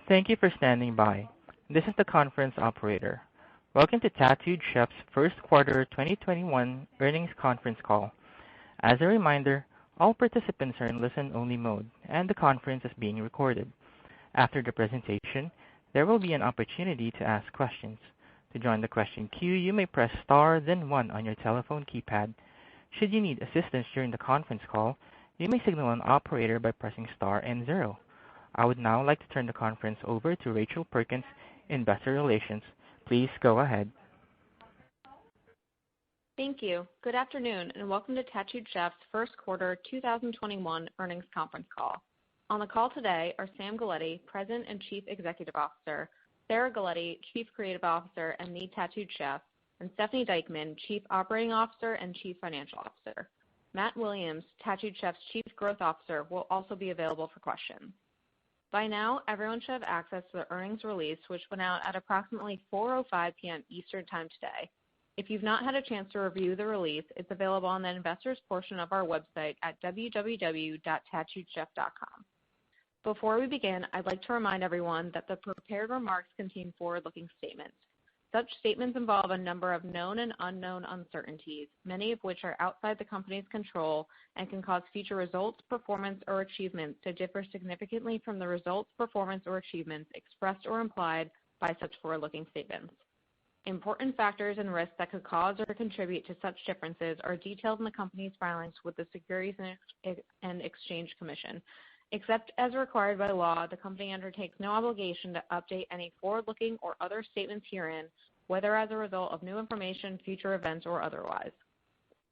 Thank you for standing by. This is the conference operator. Welcome to Tattooed Chef's first quarter 2021 earnings conference call. As a reminder, all participants are in listen-only mode, and the conference is being recorded. After the presentation, there will be an opportunity to ask questions. To join the question queue, you may press star then one on your telephone keypad. Should you need assistance during the conference call, you may signal an operator by pressing star and zero. I would now like to turn the conference over to Rachel Perkins, Investor Relations. Please go ahead. Thank you. Good afternoon, and welcome to Tattooed Chef's first quarter 2021 earnings conference call. On the call today are Sam Galletti, President and Chief Executive Officer, Sarah Galletti, Chief Creative Officer and Lead Tattooed Chef, and Stephanie Dykman, Chief Operating Officer and Chief Financial Officer. Matt Williams, Tattooed Chef's Chief Growth Officer, will also be available for questions. By now, everyone should have access to the earnings release, which went out at approximately 4:05 p.m. Eastern Time today. If you've not had a chance to review the release, it's available on the investors portion of our website at www.tattooedchef.com. Before we begin, I'd like to remind everyone that the prepared remarks contain forward-looking statements. Such statements involve a number of known and unknown uncertainties, many of which are outside the company's control and can cause future results, performance, or achievements to differ significantly from the results, performance, or achievements expressed or implied by such forward-looking statements. Important factors and risks that could cause or contribute to such differences are detailed in the company's filings with the Securities and Exchange Commission. Except as required by law, the company undertakes no obligation to update any forward-looking or other statements herein, whether as a result of new information, future events, or otherwise.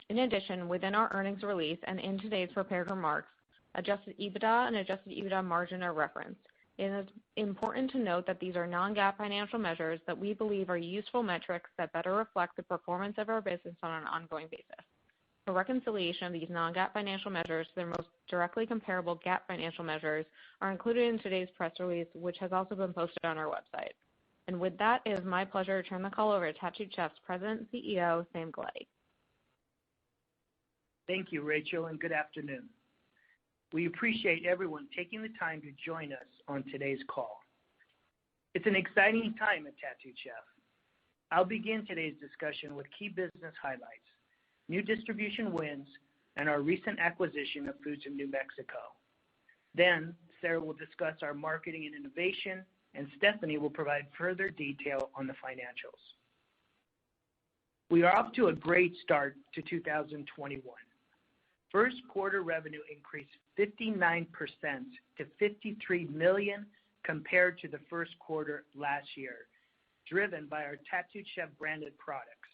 In addition, within our earnings release and in today's prepared remarks, adjusted EBITDA and adjusted EBITDA margin are referenced. It is important to note that these are non-GAAP financial measures that we believe are useful metrics that better reflect the performance of our business on an ongoing basis. A reconciliation of these non-GAAP financial measures to their most directly comparable GAAP financial measures are included in today's press release, which has also been posted on our website. And with that, it is my pleasure to turn the call over to Tattooed Chef's President and CEO, Sam Galletti. Thank you, Rachel, and good afternoon. We appreciate everyone taking the time to join us on today's call. It's an exciting time at Tattooed Chef. I'll begin today's discussion with key business highlights, new distribution wins, and our recent acquisition of Foods of New Mexico. Then, Sarah will discuss our marketing and innovation, and Stephanie will provide further detail on the financials. We are off to a great start to 2021. First quarter revenue increased 59% to $53 million compared to the first quarter last year, driven by our Tattooed Chef branded products.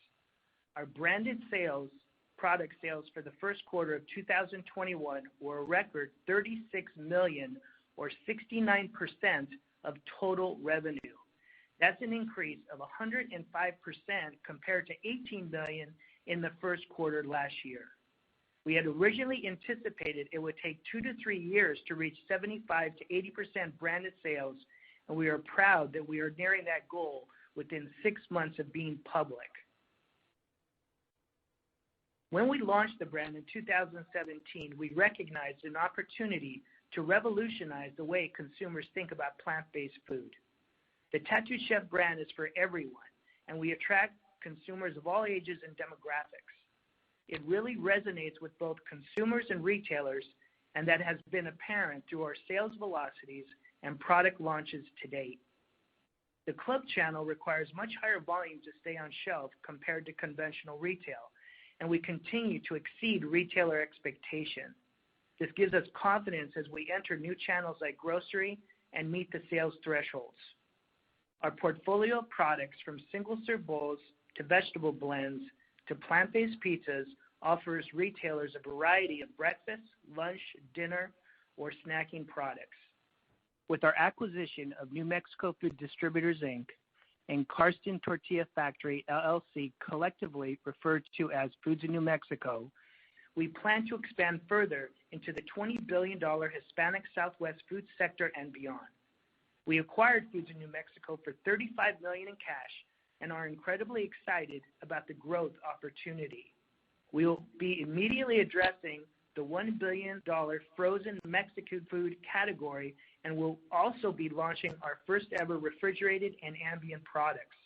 Our branded product sales for the first quarter of 2021 were a record $36 million, or 69% of total revenue. That's an increase of 105% compared to $18 million in the first quarter last year. We had originally anticipated it would take 2 to 3 years to reach 75 to 80% branded sales, and we are proud that we are nearing that goal within 6 months of being public. When we launched the brand in 2017, we recognized an opportunity to revolutionize the way consumers think about plant-based food. The Tattooed Chef brand is for everyone, and we attract consumers of all ages and demographics. It really resonates with both consumers and retailers, and that has been apparent through our sales velocities and product launches to date. The club channel requires much higher volume to stay on shelf compared to conventional retail, and we continue to exceed retailer expectation. This gives us confidence as we enter new channels like grocery and meet the sales thresholds. Our portfolio of products, from single-serve bowls to vegetable blends to plant-based pizzas, offers retailers a variety of breakfast, lunch, dinner, or snacking products. With our acquisition of New Mexico Food Distributors, Inc., and Karsten Tortilla Factory, LLC, collectively referred to as Foods of New Mexico, we plan to expand further into the $20 billion Hispanic Southwest food sector and beyond. We acquired Foods of New Mexico for $35 million in cash and are incredibly excited about the growth opportunity. We will be immediately addressing the $1 billion frozen Mexican food category and we'll also be launching our first ever refrigerated and ambient products.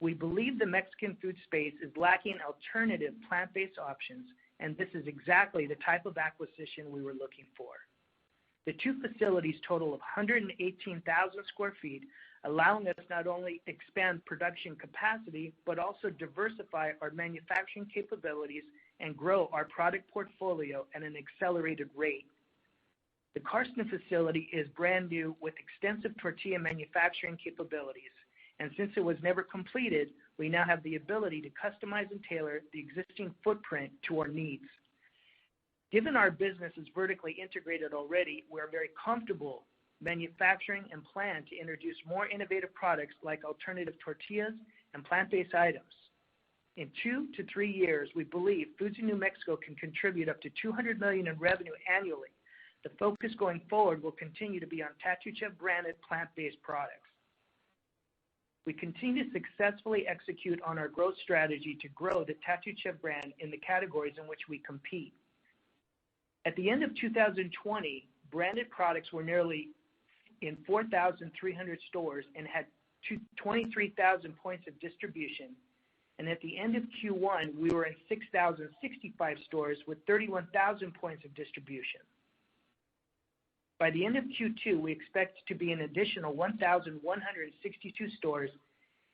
We believe the Mexican food space is lacking alternative plant-based options, and this is exactly the type of acquisition we were looking for. The two facilities total of 118,000 square feet, allowing us not only expand production capacity, but also diversify our manufacturing capabilities and grow our product portfolio at an accelerated rate. The Carson facility is brand new with extensive tortilla manufacturing capabilities, and since it was never completed, we now have the ability to customize and tailor the existing footprint to our needs. Given our business is vertically integrated already, we are very comfortable manufacturing and plan to introduce more innovative products like alternative tortillas and plant-based items. In 2 to 3 years, we believe Foods in New Mexico can contribute up to $200 million in revenue annually. The focus going forward will continue to be on Tattooed Chef branded plant-based products. We continue to successfully execute on our growth strategy to grow the Tattooed Chef brand in the categories in which we compete. At the end of 2020, branded products were nearly in 4,300 stores and had 23,000 points of distribution. And at the end of Q1, we were in 6,065 stores with 31,000 points of distribution. By the end of Q2, we expect to be an additional 1,162 stores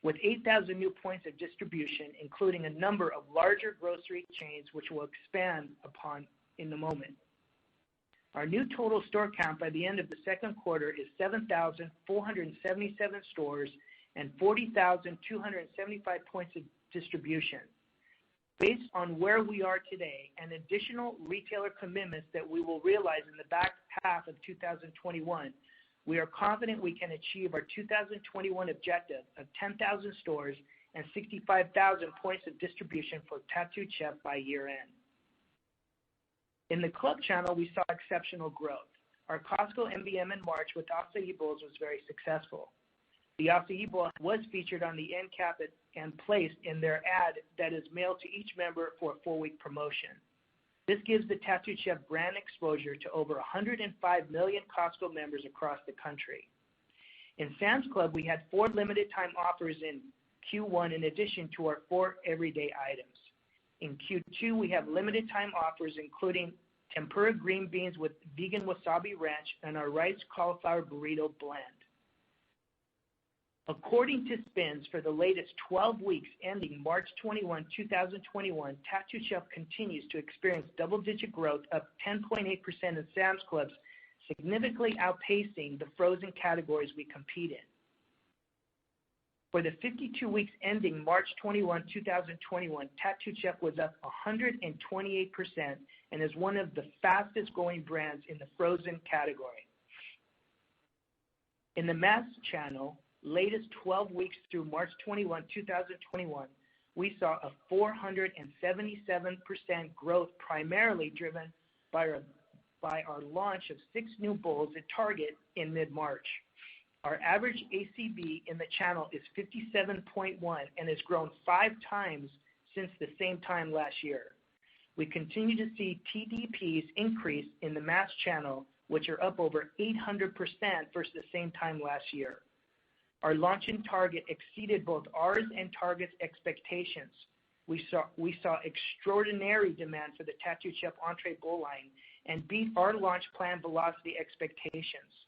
with 8,000 new points of distribution, including a number of larger grocery chains, which we'll expand upon in a moment. Our new total store count by the end of the second quarter is 7,477 stores and 40,275 points of distribution. Based on where we are today and additional retailer commitments that we will realize in the back half of 2021, we are confident we can achieve our 2021 objective of 10,000 stores and 65,000 points of distribution for Tattooed Chef by year end. In the club channel, we saw exceptional growth. Our Costco MBM in March with acai bowls was very successful. The acai bowl was featured on the end cap and placed in their ad that is mailed to each member for a 4-week promotion. This gives the Tattooed Chef brand exposure to over 105 million Costco members across the country. In Sam's Club, we had 4 limited time offers in Q1 in addition to our 4 everyday items. In Q2, we have limited time offers including tempura green beans with vegan wasabi ranch and our rice cauliflower burrito blend. According to SPINS, for the latest 12 weeks ending March 21, 2021, Tattooed Chef continues to experience double-digit growth, up 10.8% in Sam's Clubs, significantly outpacing the frozen categories we compete in. For the 52 weeks ending March 21, 2021, Tattooed Chef was up 128% and is one of the fastest growing brands in the frozen category. In the mass channel, latest 12 weeks through March 21, 2021, we saw a 477% growth, primarily driven by our launch of 6 new bowls at Target in mid-March. Our average ACV in the channel is 57.1 and has grown 5 times since the same time last year. We continue to see TDPs increase in the mass channel, which are up over 800% versus the same time last year. Our launch in Target exceeded both ours and Target's expectations. We saw extraordinary demand for the Tattooed Chef Entree Bowl line and beat our launch plan velocity expectations.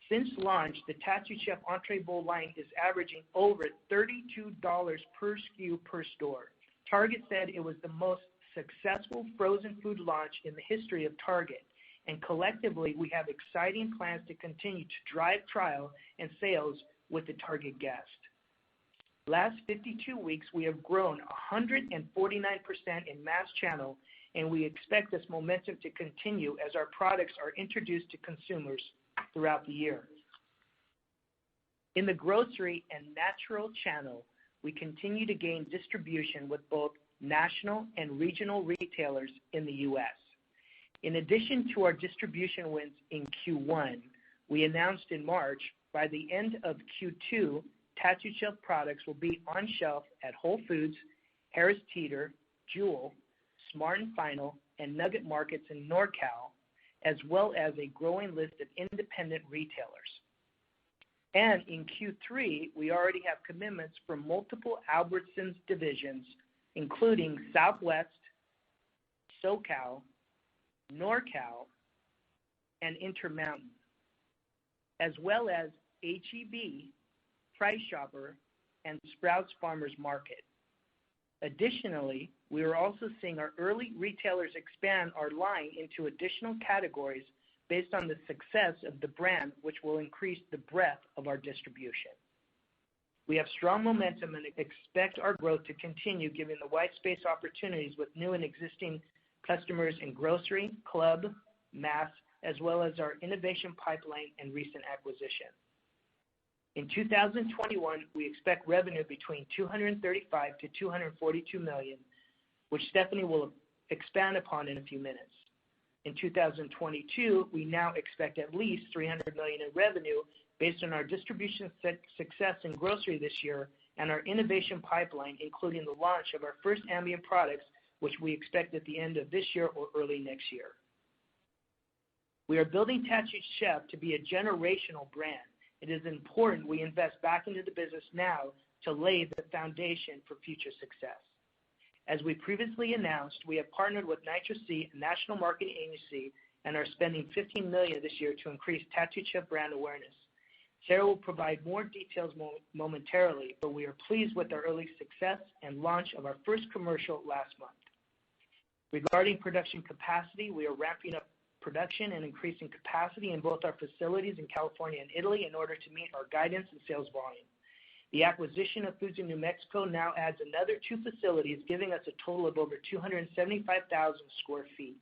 Since launch, the Tattooed Chef Entree Bowl line is averaging over $32 per SKU per store. Target said it was the most successful frozen food launch in the history of Target, and collectively we have exciting plans to continue to drive trial and sales with the Target guest. Last 52 weeks, we have grown 149% in mass channel, and we expect this momentum to continue as our products are introduced to consumers throughout the year. In the grocery and natural channel, we continue to gain distribution with both national and regional retailers in the U.S. In addition to our distribution wins in Q1, we announced in March, by the end of Q2, Tattooed Chef products will be on shelf at Whole Foods, Harris Teeter, Jewel, Smart & Final, and Nugget Markets in NorCal, as well as a growing list of independent retailers. And in Q3, we already have commitments from multiple Albertsons divisions, including Southwest, SoCal, NorCal, and Intermountain, as well as H-E-B, Price Chopper, and Sprouts Farmers Market. Additionally, we are also seeing our early retailers expand our line into additional categories based on the success of the brand, which will increase the breadth of our distribution. We have strong momentum and expect our growth to continue given the white space opportunities with new and existing customers in grocery, club, mass, as well as our innovation pipeline and recent acquisition. In 2021, we expect revenue between $235 to $242 million, which Stephanie will expand upon in a few minutes. In 2022, we now expect at least $300 million in revenue based on our distribution success in grocery this year and our innovation pipeline, including the launch of our first ambient products, which we expect at the end of this year or early next year. We are building Tattooed Chef to be a generational brand. It is important we invest back into the business now to lay the foundation for future success. As we previously announced, we have partnered with NitroC, a national marketing agency, and are spending $15 million this year to increase Tattooed Chef brand awareness. Sarah will provide more details momentarily, but we are pleased with our early success and launch of our first commercial last month. Regarding production capacity, we are ramping up production and increasing capacity in both our facilities in California and Italy in order to meet our guidance and sales volume. The acquisition of Foods in New Mexico now adds another 2 facilities, giving us a total of over 275,000 square feet.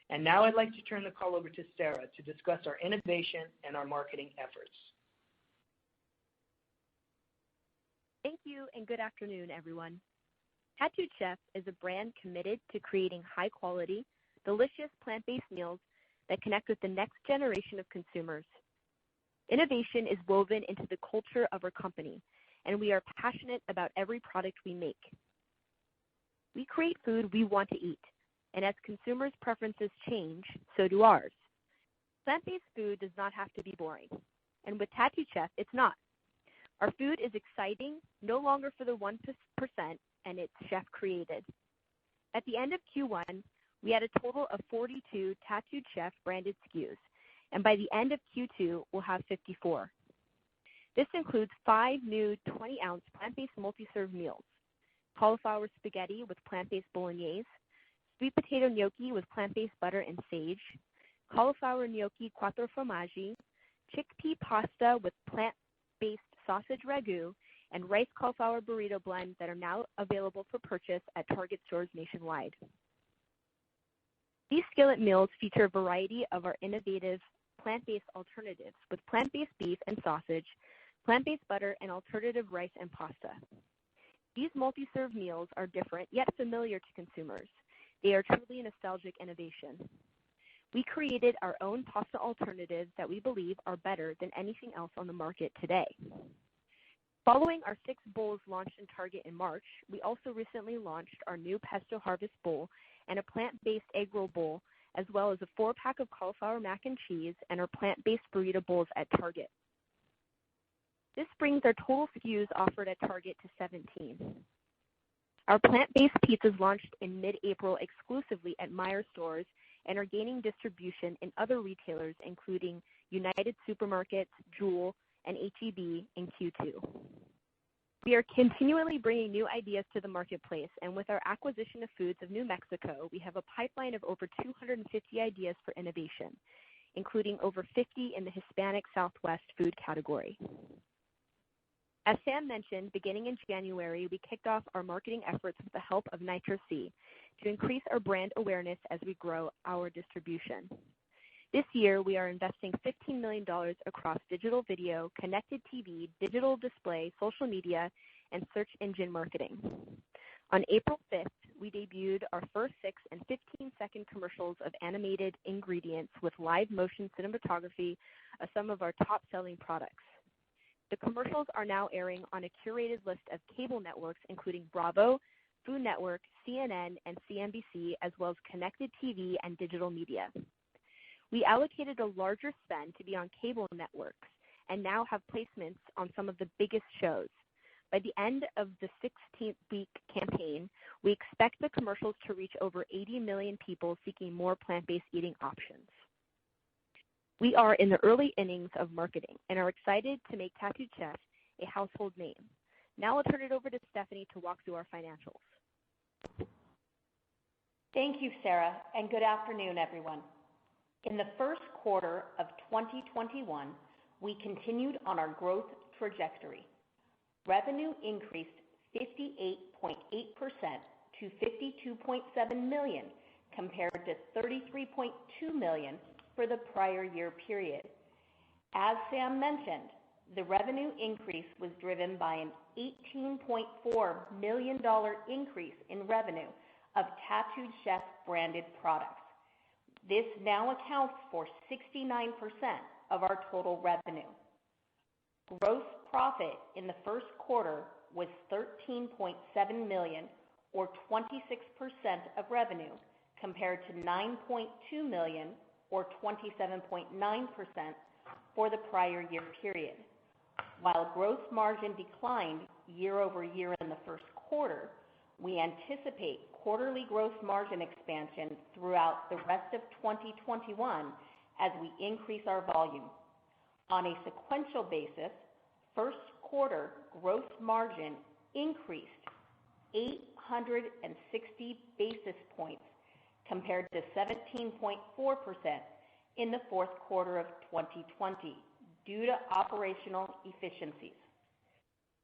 And now I'd like to turn the call over to Sarah to discuss our innovation and our marketing efforts. Thank you and good afternoon, everyone. Tattooed Chef is a brand committed to creating high-quality, delicious plant-based meals that connect with the next generation of consumers. Innovation is woven into the culture of our company, and we are passionate about every product we make. We create food we want to eat, and as consumers' preferences change, so do ours. Plant-based food does not have to be boring, and with Tattooed Chef, it's not. Our food is exciting, no longer for the 1%, and it's chef-created. At the end of Q1, we had a total of 42 Tattooed Chef branded SKUs, and by the end of Q2, we'll have 54. This includes 5 new 20-ounce plant-based multi-serve meals: cauliflower spaghetti with plant-based bolognese, sweet potato gnocchi with plant-based butter and sage, cauliflower gnocchi quattro formaggi, chickpea pasta with plant-based sausage ragu, and rice cauliflower burrito blend that are now available for purchase at Target stores nationwide. These skillet meals feature a variety of our innovative plant-based alternatives with plant-based beef and sausage, plant-based butter, and alternative rice and pasta. These multi-serve meals are different yet familiar to consumers. They are truly a nostalgic innovation. We created our own pasta alternatives that we believe are better than anything else on the market today. Following our 6 bowls launched in Target in March, we also recently launched our new Pesto Harvest Bowl and a plant-based egg roll bowl, as well as a 4-pack of cauliflower mac and cheese and our plant-based burrito bowls at Target. This brings our total SKUs offered at Target to 17. Our plant-based pizzas launched in mid-April exclusively at Meijer stores and are gaining distribution in other retailers, including United Supermarkets, Jewel, and H-E-B in Q2. We are continually bringing new ideas to the marketplace, and with our acquisition of Foods of New Mexico, we have a pipeline of over 250 ideas for innovation, including over 50 in the Hispanic Southwest food category. As Sam mentioned, beginning in January, we kicked off our marketing efforts with the help of NitroC to increase our brand awareness as we grow our distribution. This year, we are investing $15 million across digital video, connected TV, digital display, social media, and search engine marketing. On April 5th, we debuted our first 6 and 15-second commercials of animated ingredients with live motion cinematography of some of our top-selling products. The commercials are now airing on a curated list of cable networks, including Bravo, Food Network, CNN, and CNBC, as well as connected TV and digital media. We allocated a larger spend to be on cable networks and now have placements on some of the biggest shows. By the end of the 16th week campaign, we expect the commercials to reach over 80 million people seeking more plant-based eating options. We are in the early innings of marketing and are excited to make Tattooed Chef a household name. Now I'll turn it over to Stephanie to walk through our financials. Thank you, Sarah, and good afternoon, everyone. In the first quarter of 2021, we continued on our growth trajectory. Revenue increased 58.8% to $52.7 million compared to $33.2 million for the prior year period. As Sam mentioned, the revenue increase was driven by an $18.4 million increase in revenue of Tattooed Chef branded products. This now accounts for 69% of our total revenue. Gross profit in the first quarter was $13.7 million, or 26% of revenue, compared to $9.2 million, or 27.9% for the prior year period. While gross margin declined year over year in the first quarter, we anticipate quarterly gross margin expansion throughout the rest of 2021 as we increase our volume. On a sequential basis, first quarter gross margin increased 860 basis points compared to 17.4% in the fourth quarter of 2020 due to operational efficiencies.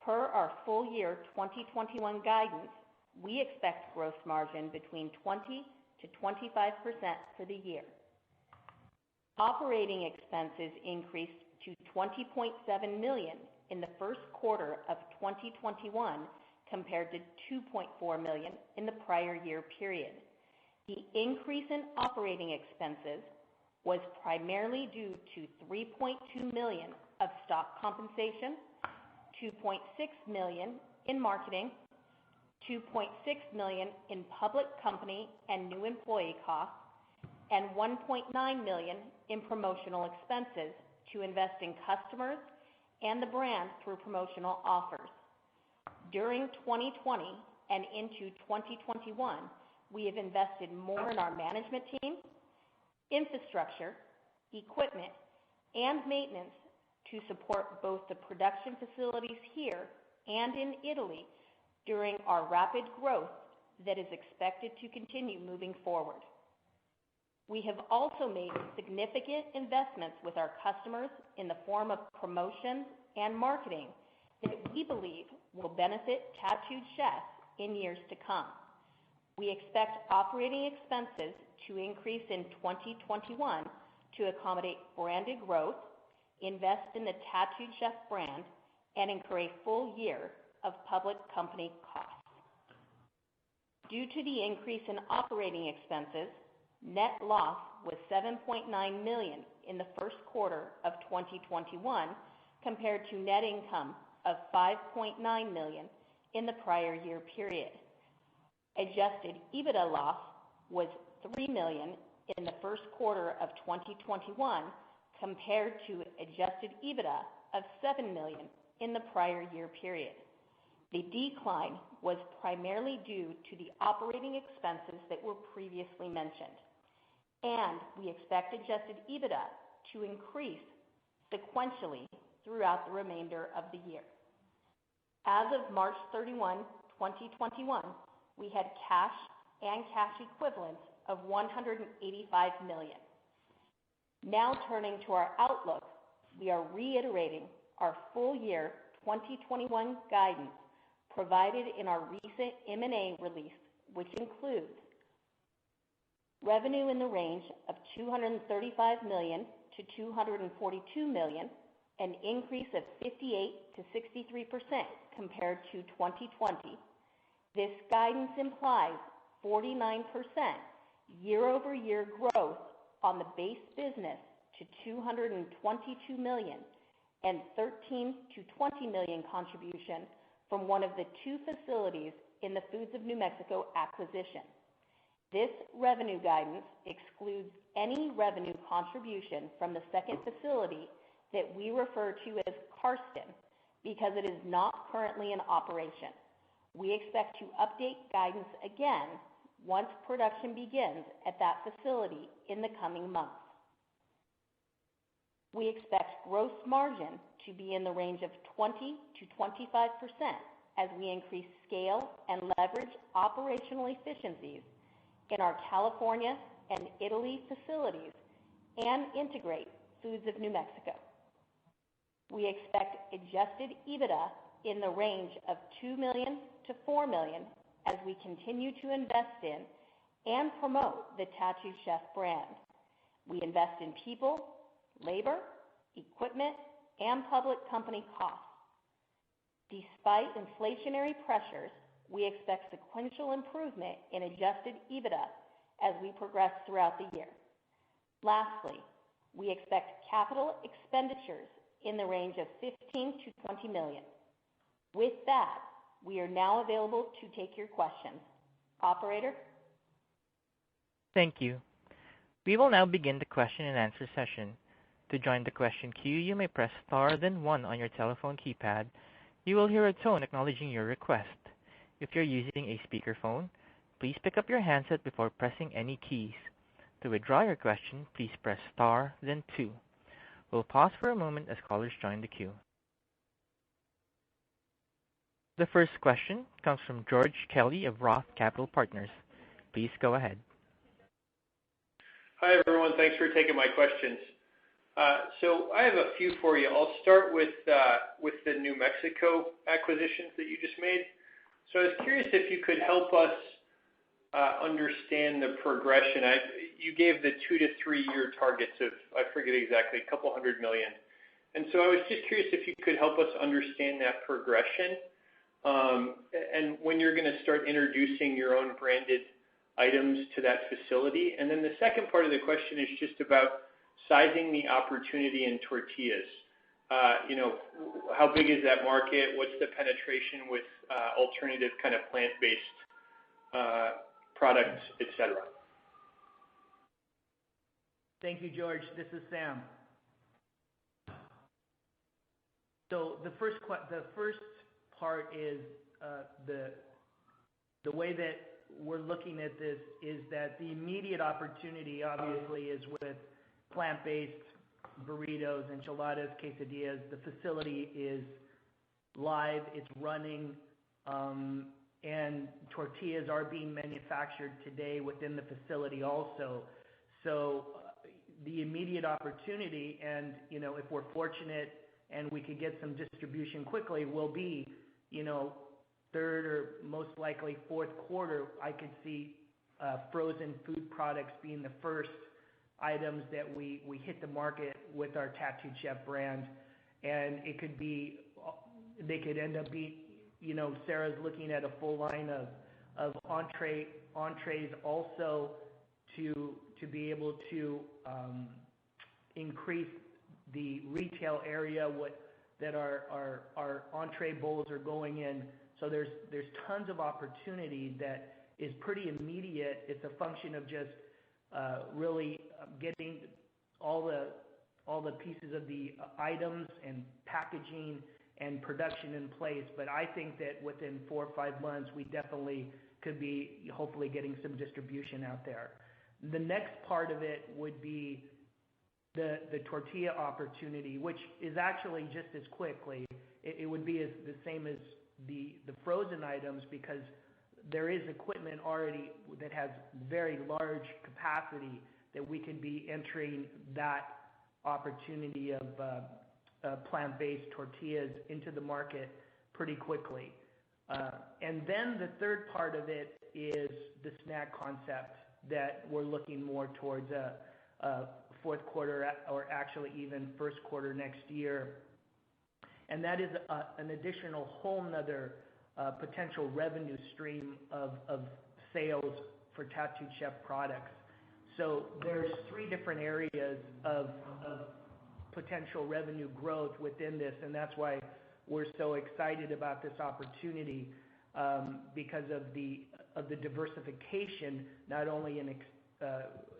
Per our full year 2021 guidance, we expect gross margin between 20 to 25% for the year. Operating expenses increased to $20.7 million in the first quarter of 2021 compared to $2.4 million in the prior year period. The increase in operating expenses was primarily due to $3.2 million of stock compensation, $2.6 million in marketing, $2.6 million in public company and new employee costs, and $1.9 million in promotional expenses to invest in customers and the brand through promotional offers. During 2020 and into 2021, we have invested more in our management team, infrastructure, equipment, and maintenance to support both the production facilities here and in Italy during our rapid growth that is expected to continue moving forward. We have also made significant investments with our customers in the form of promotion and marketing that we believe will benefit Tattooed Chef in years to come. We expect operating expenses to increase in 2021 to accommodate branded growth, invest in the Tattooed Chef brand, and incur a full year of public company costs. Due to the increase in operating expenses, net loss was $7.9 million in the first quarter of 2021 compared to net income of $5.9 million in the prior year period. Adjusted EBITDA loss was $3 million in the first quarter of 2021 compared to adjusted EBITDA of $7 million in the prior year period. The decline was primarily due to the operating expenses that were previously mentioned, and we expect adjusted EBITDA to increase sequentially throughout the remainder of the year. As of March 31, 2021, we had cash and cash equivalents of $185 million. Now turning to our outlook, we are reiterating our full year 2021 guidance provided in our recent M&A release, which includes revenue in the range of $235 million to $242 million, an increase of 58 to 63% compared to 2020. This guidance implies 49% year-over-year growth on the base business to $222 million and 13 to 20 million contribution from one of the two facilities in the Foods of New Mexico acquisition. This revenue guidance excludes any revenue contribution from the second facility that we refer to as Karsten because it is not currently in operation. We expect to update guidance again once production begins at that facility in the coming months. We expect gross margin to be in the range of 20 to 25% as we increase scale and leverage operational efficiencies in our California and Italy facilities and integrate Foods of New Mexico. We expect adjusted EBITDA in the range of $2 million to $4 million as we continue to invest in and promote the Tattooed Chef brand. We invest in people, labor, equipment, and public company costs. Despite inflationary pressures, we expect sequential improvement in adjusted EBITDA as we progress throughout the year. Lastly, we expect capital expenditures in the range of $15 to $20 million. With that, we are now available to take your questions. Operator? Thank you. We will now begin the question and answer session. To join the question queue, you may press star then 1 on your telephone keypad. You will hear a tone acknowledging your request. If you're using a speakerphone, please pick up your handset before pressing any keys. To withdraw your question, please press star then 2. We'll pause for a moment as callers join the queue. The first question comes from George Kelly of Roth Capital Partners. Please go ahead. Hi, everyone. Thanks for taking my questions. So I have a few for you. I'll start with the New Mexico acquisitions that you just made. So I was curious if you could help us understand the progression. You gave the 2 to 3 year targets of, I forget exactly, a couple $100 million. And so I was just curious if you could help us understand that progression and when you're going to start introducing your own branded items to that facility. And then the second part of the question is just about sizing the opportunity in tortillas. How big is that market? What's the penetration with alternative kind of plant-based products, etc.? Thank you, George. This is Sam. So the first part is the way that we're looking at this is that the immediate opportunity obviously is with plant-based burritos, enchiladas, quesadillas. The facility is live, it's running, and tortillas are being manufactured today within the facility also. So the immediate opportunity, and if we're fortunate and we could get some distribution quickly, will be, third or most likely fourth quarter. I could see frozen food products being the first items that we hit the market with our Tattooed Chef brand, and it could be, they could end up being, Sarah's looking at a full line of entrees also to be able to increase the retail area that our entree bowls are going in. So there's tons of opportunity that is pretty immediate. It's a function of just really getting all the pieces of the items and packaging and production in place. But I think that within 4 or 5 months, we definitely could be hopefully getting some distribution out there. The next part of it would be the tortilla opportunity, which is actually just as quickly. It would be the same as the frozen items, because there is equipment already that has very large capacity that we could be entering that opportunity of plant-based tortillas into the market pretty quickly. And then the third part of it is the snack concept that we're looking more towards a fourth quarter or actually even first quarter next year. And that is an additional whole nother potential revenue stream of sales for Tattooed Chef products. So there's 3 different areas of potential revenue growth within this, and that's why we're so excited about this opportunity. because of the diversification, not only in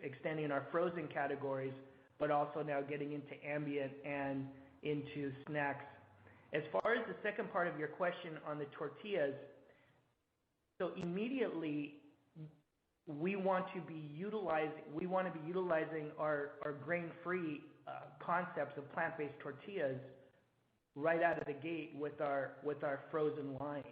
extending our frozen categories, but also now getting into ambient and into snacks. As far as the second part of your question on the tortillas, so immediately we want to be utilizing our grain-free concepts of plant-based tortillas right out of the gate with our frozen line.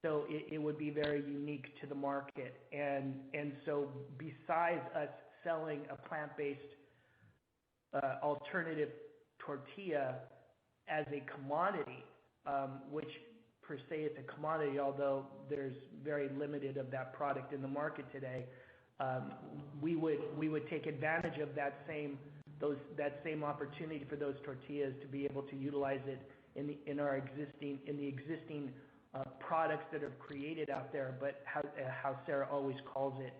So it would be very unique to the market. And so besides us selling a plant-based alternative tortilla as a commodity, which per se is a commodity, although there's very limited of that product in the market today, we would take advantage of that same opportunity for those tortillas to be able to utilize it in the existing products that are created out there, but how Sarah always calls it,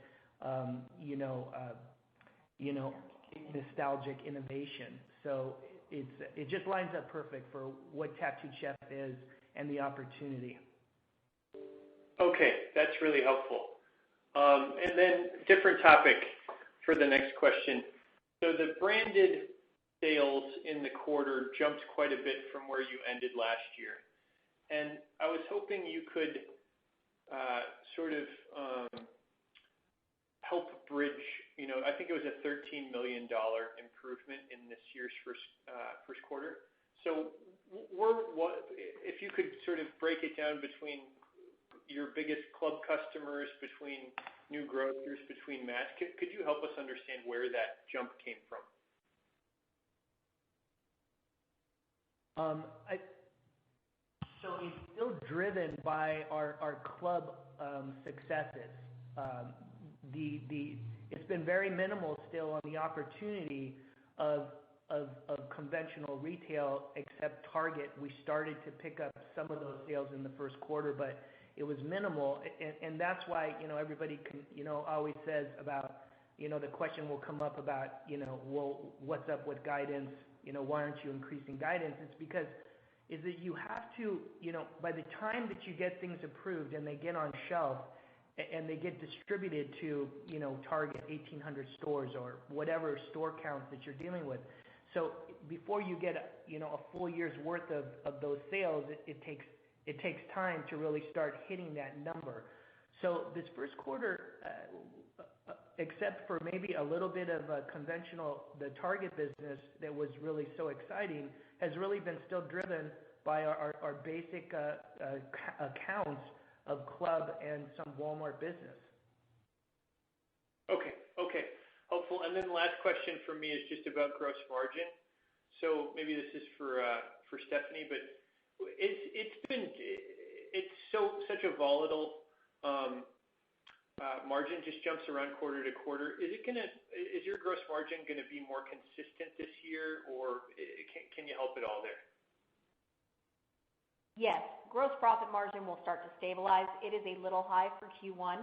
nostalgic innovation. So it just lines up perfect for what Tattooed Chef is and the opportunity. Okay, that's really helpful. And then different topic for the next question. So the branded sales in the quarter jumped quite a bit from where you ended last year. And I was hoping you could sort of help bridge, I think it was a $13 million improvement in this year's first quarter. So if you could sort of break it down between your biggest club customers, between new grocers, between mass, could you help us understand where that jump came from? So it's still driven by our club successes. It's been very minimal still on the opportunity of conventional retail, except Target. We started to pick up some of those sales in the first quarter, but it was minimal, and that's why everybody always says about the question will come up about well, what's up with guidance? Why aren't you increasing guidance? It's because that you have to by the time that you get things approved and they get on shelf and they get distributed to Target 1,800 stores or whatever store counts that you're dealing with. So before you get a full year's worth of those sales, it takes time to really start hitting that number. So this first quarter, except for maybe a little bit of the Target business that was really so exciting, has really been still driven by our basic accounts of club and some Walmart business. Okay, helpful. And then the last question for me is just about gross margin. So maybe this is for Stephanie, but it's such a volatile margin, just jumps around quarter to quarter. Is your gross margin going to be more consistent this year, or can you help at all there? Yes, gross profit margin will start to stabilize. It is a little high for Q1,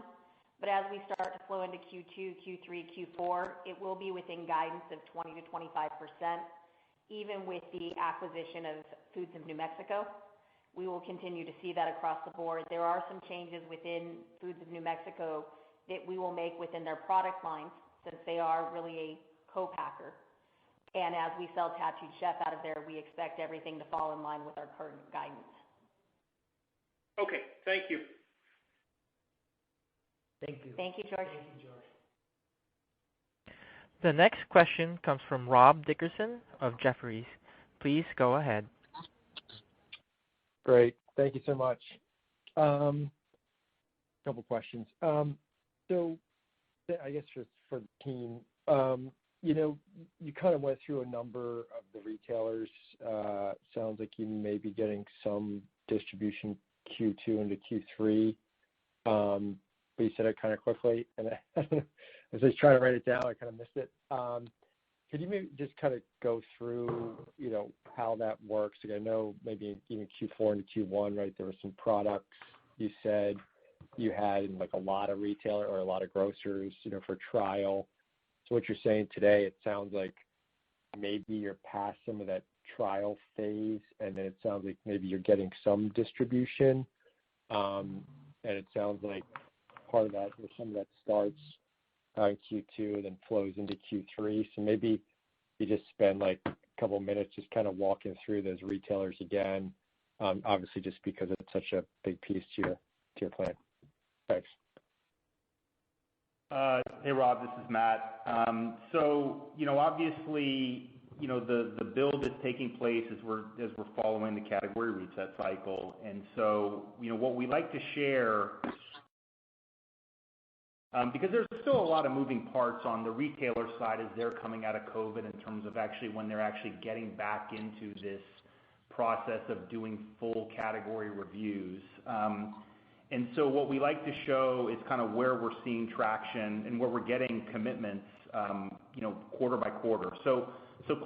but as we start to flow into Q2, Q3, Q4, it will be within guidance of 20 to 25%, even with the acquisition of Foods of New Mexico. We will continue to see that across the board. There are some changes within Foods of New Mexico that we will make within their product lines, since they are really a co-packer. And as we sell Tattooed Chef out of there, we expect everything to fall in line with our current guidance. Okay, thank you. Thank you. Thank you, George. Thank you, George. The next question comes from Rob Dickerson of Jefferies. Please go ahead. Great. Thank you so much. Couple questions. So I guess just for the team, you kind of went through a number of the retailers. Sounds like you may be getting some distribution Q2 into Q3. But you said it kind of quickly, and I was just trying to write it down. I kind of missed it. Could you maybe just kind of go through, how that works? Like I know maybe even Q4 into Q1, right? There were some products you said you had in like a lot of retailer or a lot of grocers, for trial. So what you're saying today, it sounds like maybe you're past some of that trial phase, and then it sounds like maybe you're getting some distribution. and it sounds like part of that, or some of that starts in Q2 and then flows into Q3. So maybe you just spend like a couple of minutes just kind of walking through those retailers again, obviously just because it's such a big piece to your plan. Thanks. Hey, Rob, this is Matt. So, obviously, the build is taking place as we're following the category reset cycle. And so, what we like to share, because there's still a lot of moving parts on the retailer side as they're coming out of COVID in terms of actually when they're actually getting back into this process of doing full category reviews. And so what we like to show is kind of where we're seeing traction and where we're getting commitments, quarter by quarter. So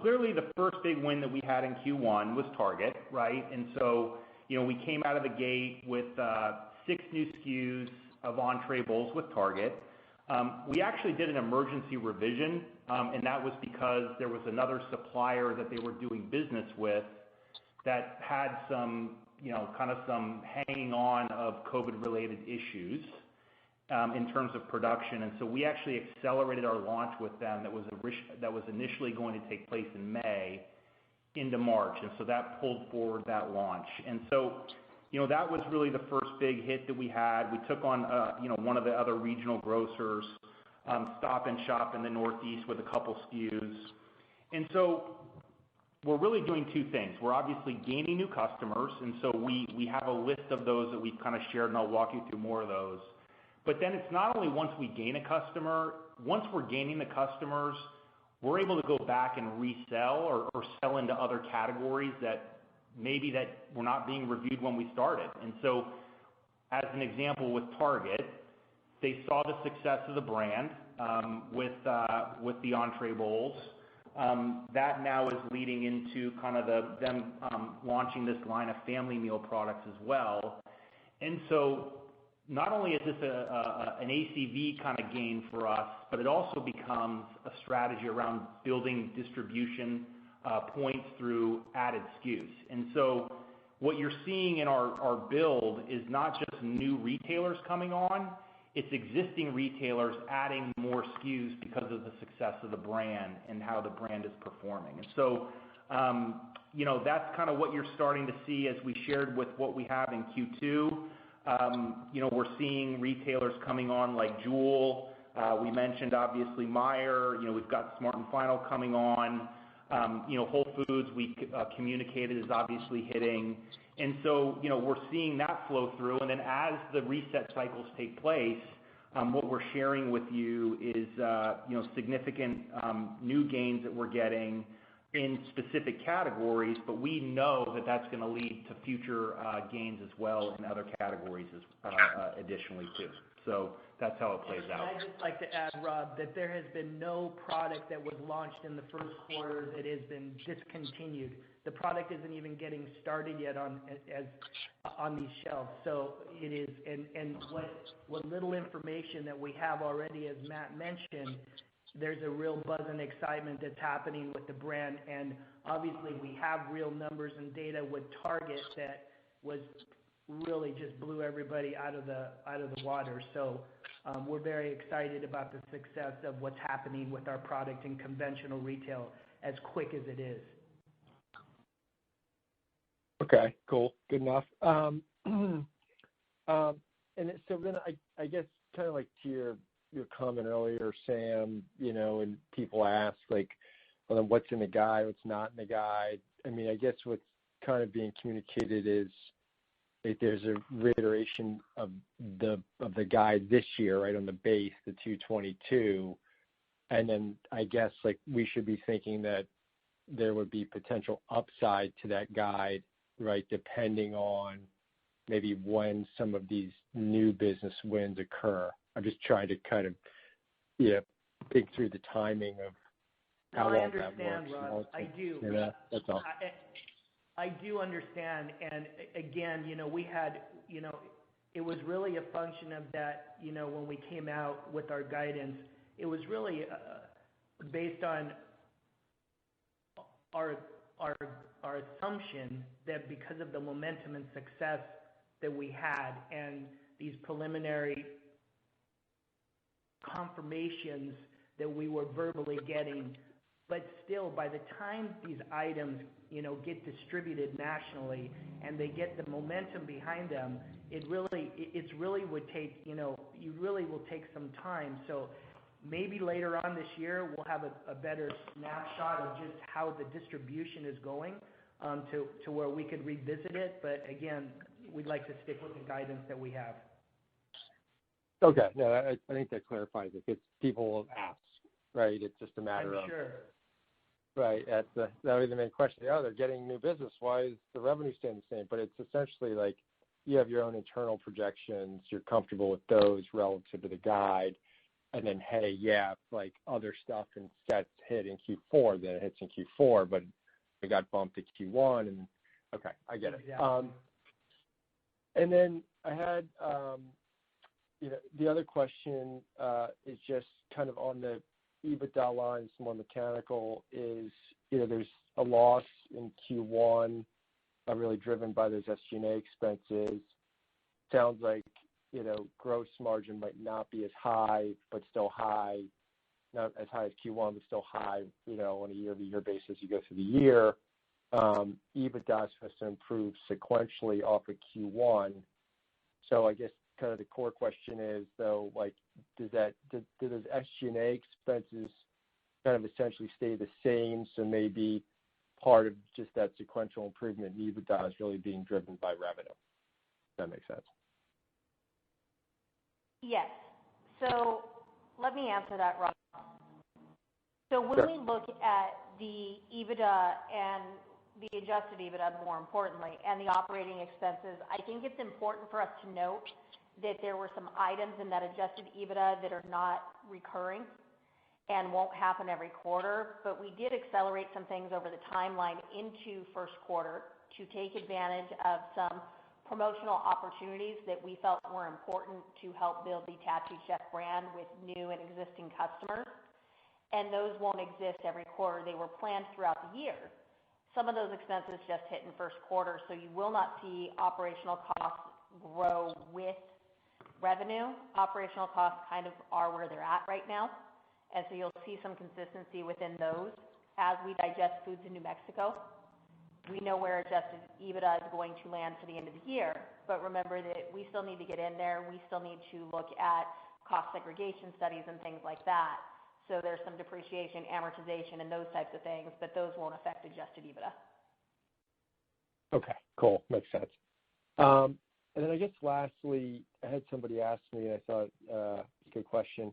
clearly the first big win that we had in Q1 was Target, right? And so, we came out of the gate with 6 new SKUs of entree bowls with Target. We actually did an emergency revision, and that was because there was another supplier that they were doing business with that had some some hanging on of COVID-related issues in terms of production. And so we actually accelerated our launch with them that was initially going to take place in May into March. And so that pulled forward that launch. And so, that was really the first big hit that we had. We took on, one of the other regional grocers, Stop and Shop in the Northeast with a couple SKUs. And so we're really doing 2 things. We're obviously gaining new customers, and so we have a list of those that we've kind of shared, and I'll walk you through more of those. But then it's not only once we gain a customer, once we're gaining the customers, we're able to go back and resell or sell into other categories that maybe that were not being reviewed when we started. And so, as an example with Target, they saw the success of the brand with the entree bowls. That now is leading into kind of them launching this line of family meal products as well. And so not only is this an ACV kind of gain for us, but it also becomes a strategy around building distribution points through added SKUs. And so what you're seeing in our build is not just new retailers coming on, it's existing retailers adding more SKUs because of the success of the brand and how the brand is performing. And so, that's kind of what you're starting to see as we shared with what we have in Q2. We're seeing retailers coming on like Jewel. We mentioned obviously Meijer. We've got Smart & Final coming on. Whole Foods we communicated is obviously hitting. And so, we're seeing that flow through. And then as the reset cycles take place, what we're sharing with you is, significant new gains that we're getting in specific categories, but we know that that's going to lead to future gains as well in other categories additionally too. So that's how it plays out. I'd just like to add, Rob, that there has been no product that was launched in the first quarter that has been discontinued. The product isn't even getting started yet on these shelves. So it is, and what little information that we have already, as Matt mentioned, there's a real buzz and excitement that's happening with the brand. And obviously we have real numbers and data with Target that was really just blew everybody out of the water. So we're very excited about the success of what's happening with our product in conventional retail as quick as it is. Okay, cool. Good enough. And so then I guess kind of like to your comment earlier, Sam, and people ask like, well, then what's in the guide, what's not in the guide? I mean, I guess what's kind of being communicated is that there's a reiteration of the guide this year, right, on the base, the 222. And then I guess like we should be thinking that there would be potential upside to that guide, right, depending on maybe when some of these new business wins occur. I'm just trying to kind of, think through the timing of how all that works. I understand, Rob. I do. That's all. I do understand. And again, we had, it was really a function of that, when we came out with our guidance, it was really based on our assumption that because of the momentum and success that we had and these preliminary confirmations that we were verbally getting. But still, by the time these items, get distributed nationally and they get the momentum behind them, you really will take some time. So maybe later on this year we'll have a better snapshot of just how the distribution is going, to where we could revisit it. But again, we'd like to stick with the guidance that we have. Okay, no, I think that clarifies it. Because people will ask, right? It's just a matter of. Sure. Right, that was the main question. Oh, they're getting new business. Why is the revenue staying the same? But it's essentially like you have your own internal projections. You're comfortable with those relative to the guide. And then, hey, yeah, like other stuff and sets hit in Q4, then it hits in Q4, but it got bumped to Q1. And okay, I get it. Exactly. And then I had, the other question is just kind of on the EBITDA line, it's more mechanical, is, there's a loss in Q1 really driven by those SG&A expenses. Sounds like, gross margin might not be as high, but still high, not as high as Q1, but still high, on a year-over-year basis you go through the year. EBITDA is supposed to improve sequentially off of Q1. So I guess kind of the core question is, though, like, do those SG&A expenses kind of essentially stay the same? So maybe part of just that sequential improvement in EBITDA is really being driven by revenue. If that makes sense. Yes. So let me answer that, Rob. So when we look at the EBITDA and the adjusted EBITDA, more importantly, and the operating expenses, I think it's important for us to note that there were some items in that adjusted EBITDA that are not recurring and won't happen every quarter, but we did accelerate some things over the timeline into first quarter to take advantage of some promotional opportunities that we felt were important to help build the Tattooed Chef brand with new and existing customers. And those won't exist every quarter. They were planned throughout the year. Some of those expenses just hit in first quarter, so you will not see operational costs grow with revenue. Operational costs kind of are where they're at right now, and so you'll see some consistency within those as we digest Foods in New Mexico. We know where adjusted EBITDA is going to land for the end of the year, but remember that we still need to get in there. We still need to look at cost segregation studies and things like that. So there's some depreciation, amortization, and those types of things, but those won't affect adjusted EBITDA. Okay, cool. Makes sense. And then I guess lastly, I had somebody ask me, and I thought, good question.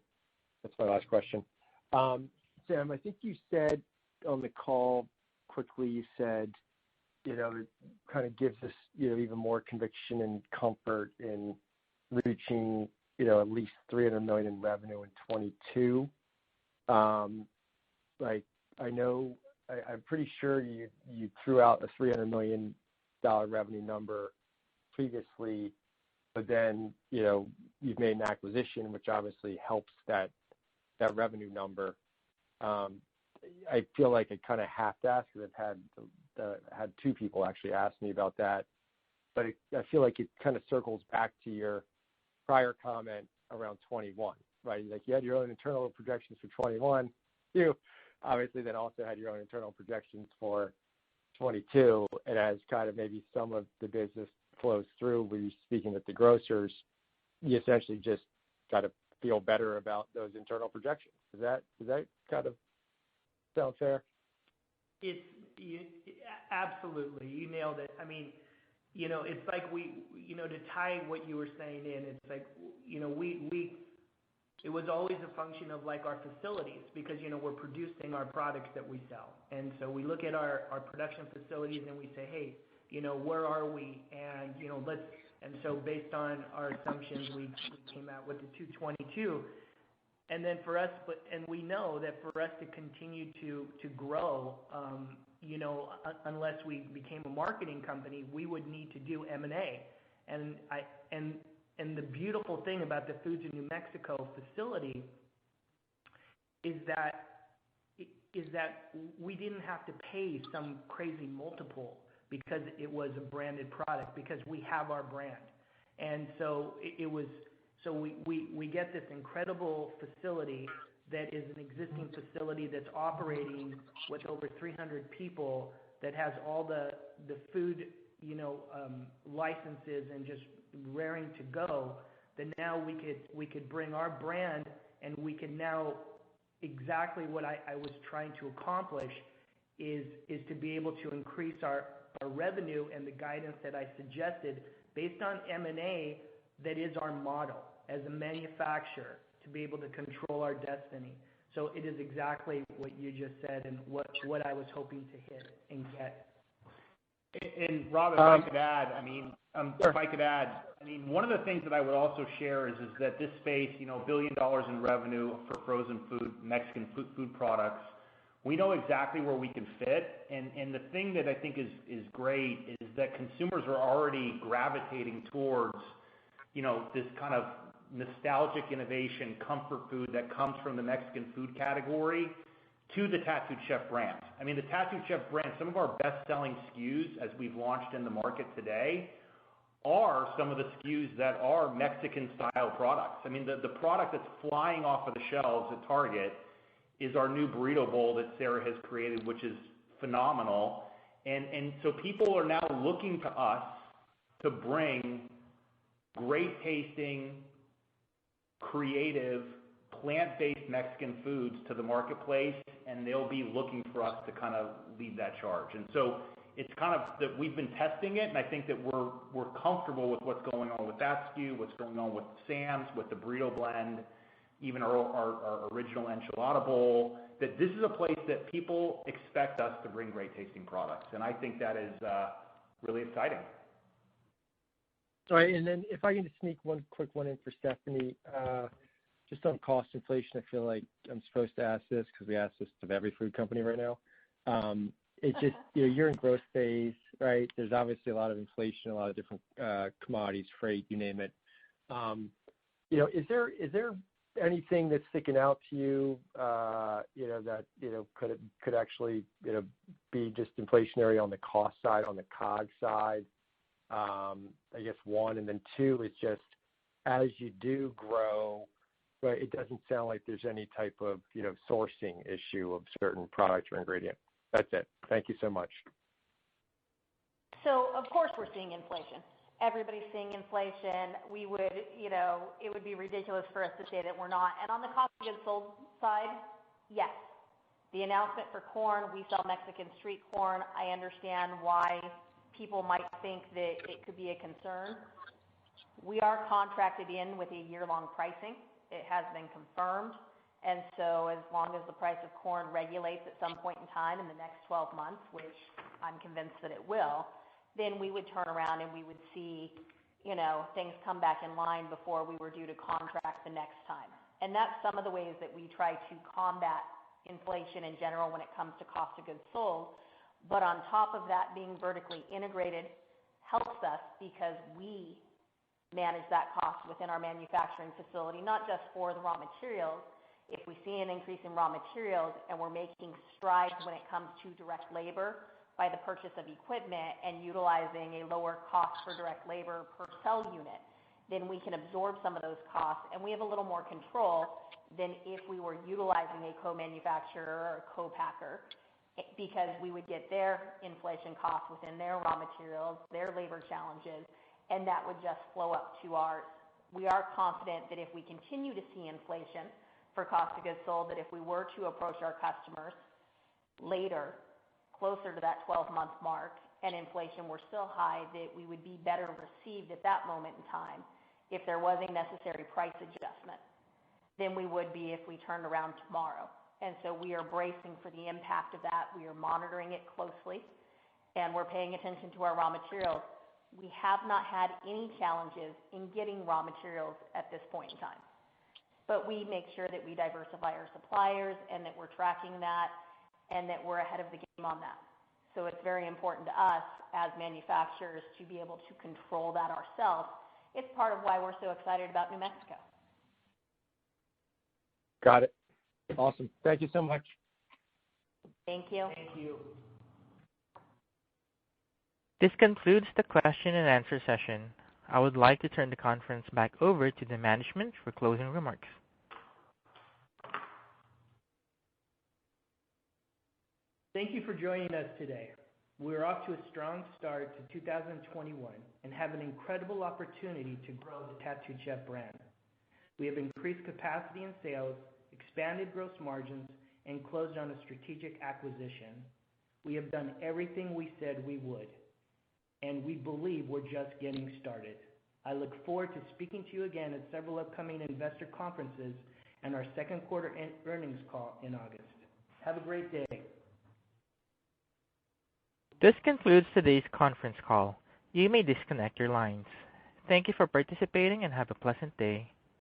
That's my last question. Sam, I think you said on the call quickly, you said, it kind of gives us, even more conviction and comfort in reaching, at least $300 million in revenue in 2022. Like, I know, I'm pretty sure you threw out a $300 million revenue number previously, but then, you've made an acquisition, which obviously helps that revenue number. I feel like I kind of have to ask, because I've had two people actually ask me about that, but I feel like it kind of circles back to your prior comment around 21, right? Like, you had your own internal projections for 21. You obviously then also had your own internal projections for 22, and as kind of maybe some of the business flows through, where you're speaking with the grocers, you essentially just got to feel better about those internal projections. Does that kind of sound fair? Absolutely. You nailed it. I mean, it's like to tie what you were saying in, it's like, it was always a function of like our facilities, because, we're producing our products that we sell. And so we look at our production facilities and we say, hey, where are we? And, and so based on our assumptions, we came out with the 222. And then for us, and we know that for us to continue to grow, unless we became a marketing company, we would need to do M&A. And the beautiful thing about the Foods in New Mexico facility is that we didn't have to pay some crazy multiple because it was a branded product, because we have our brand. And so we get this incredible facility that is an existing facility that's operating with over 300 people, that has all the food, licenses and just raring to go, that now we could bring our brand, and we can now, exactly what I was trying to accomplish is to be able to increase our revenue, and the guidance that I suggested based on M&A, that is our model as a manufacturer, to be able to control our destiny. So it is exactly what you just said, and what I was hoping to hit and get. And Rob, if I could add, one of the things that I would also share is that this space, $1 billion in revenue for frozen food, Mexican food products, we know exactly where we can fit. And the thing that I think is great is that consumers are already gravitating towards, this kind of nostalgic innovation, comfort food that comes from the Mexican food category to the Tattooed Chef brand. I mean, the Tattooed Chef brand, some of our best-selling SKUs as we've launched in the market today are some of the SKUs that are Mexican-style products. I mean, the product that's flying off of the shelves at Target is our new burrito bowl that Sarah has created, which is phenomenal. And so people are now looking to us to bring great tasting, creative, plant-based Mexican foods to the marketplace, and they'll be looking for us to kind of lead that charge. And so it's kind of that we've been testing it, and I think that we're comfortable with what's going on with that SKU, what's going on with Sam's, with the burrito blend, even our original enchilada bowl, that this is a place that people expect us to bring great tasting products. And I think that is really exciting. All right, and then if I can just sneak one quick one in for Stephanie, just on cost inflation, I feel like I'm supposed to ask this because we ask this of every food company right now. It's just, you're in growth phase, right? There's obviously a lot of inflation, a lot of different commodities, freight, you name it. Is there anything that's sticking out to you, that could actually be just inflationary on the cost side, on the COGS side? I guess one, and then two is just as you do grow, but it doesn't sound like there's any type of sourcing issue of certain product or ingredient. That's it. Thank you so much. So of course we're seeing inflation. Everybody's seeing inflation. We would, it would be ridiculous for us to say that we're not. And on the cost of goods sold side, yes. The announcement for corn, we sell Mexican street corn. I understand why people might think that it could be a concern. We are contracted in with a year-long pricing. It has been confirmed. And so as long as the price of corn regulates at some point in time in the next 12 months, which I'm convinced that it will, then we would turn around and we would see, things come back in line before we were due to contract the next time. And that's some of the ways that we try to combat inflation in general when it comes to cost of goods sold. But on top of that, being vertically integrated helps us because we manage that cost within our manufacturing facility, not just for the raw materials. If we see an increase in raw materials and we're making strides when it comes to direct labor by the purchase of equipment and utilizing a lower cost for direct labor per cell unit, then we can absorb some of those costs, and we have a little more control than if we were utilizing a co-manufacturer or a co-packer, because we would get their inflation costs within their raw materials, their labor challenges, and that would just flow up to ours. We are confident that if we continue to see inflation for cost of goods sold, that if we were to approach our customers later, closer to that 12-month mark, and inflation were still high, that we would be better received at that moment in time if there was a necessary price adjustment than we would be if we turned around tomorrow. And so we are bracing for the impact of that. We are monitoring it closely, and we're paying attention to our raw materials. We have not had any challenges in getting raw materials at this point in time. But we make sure that we diversify our suppliers and that we're tracking that and that we're ahead of the game on that. So it's very important to us as manufacturers to be able to control that ourselves. It's part of why we're so excited about New Mexico. Got it. Awesome. Thank you so much. Thank you. Thank you. This concludes the question and answer session. I would like to turn the conference back over to the management for closing remarks. Thank you for joining us today. We're off to a strong start to 2021 and have an incredible opportunity to grow the Tattooed Chef brand. We have increased capacity and sales, expanded gross margins, and closed on a strategic acquisition. We have done everything we said we would, and we believe we're just getting started. I look forward to speaking to you again at several upcoming investor conferences and our second quarter earnings call in August. Have a great day. This concludes today's conference call. You may disconnect your lines. Thank you for participating and have a pleasant day.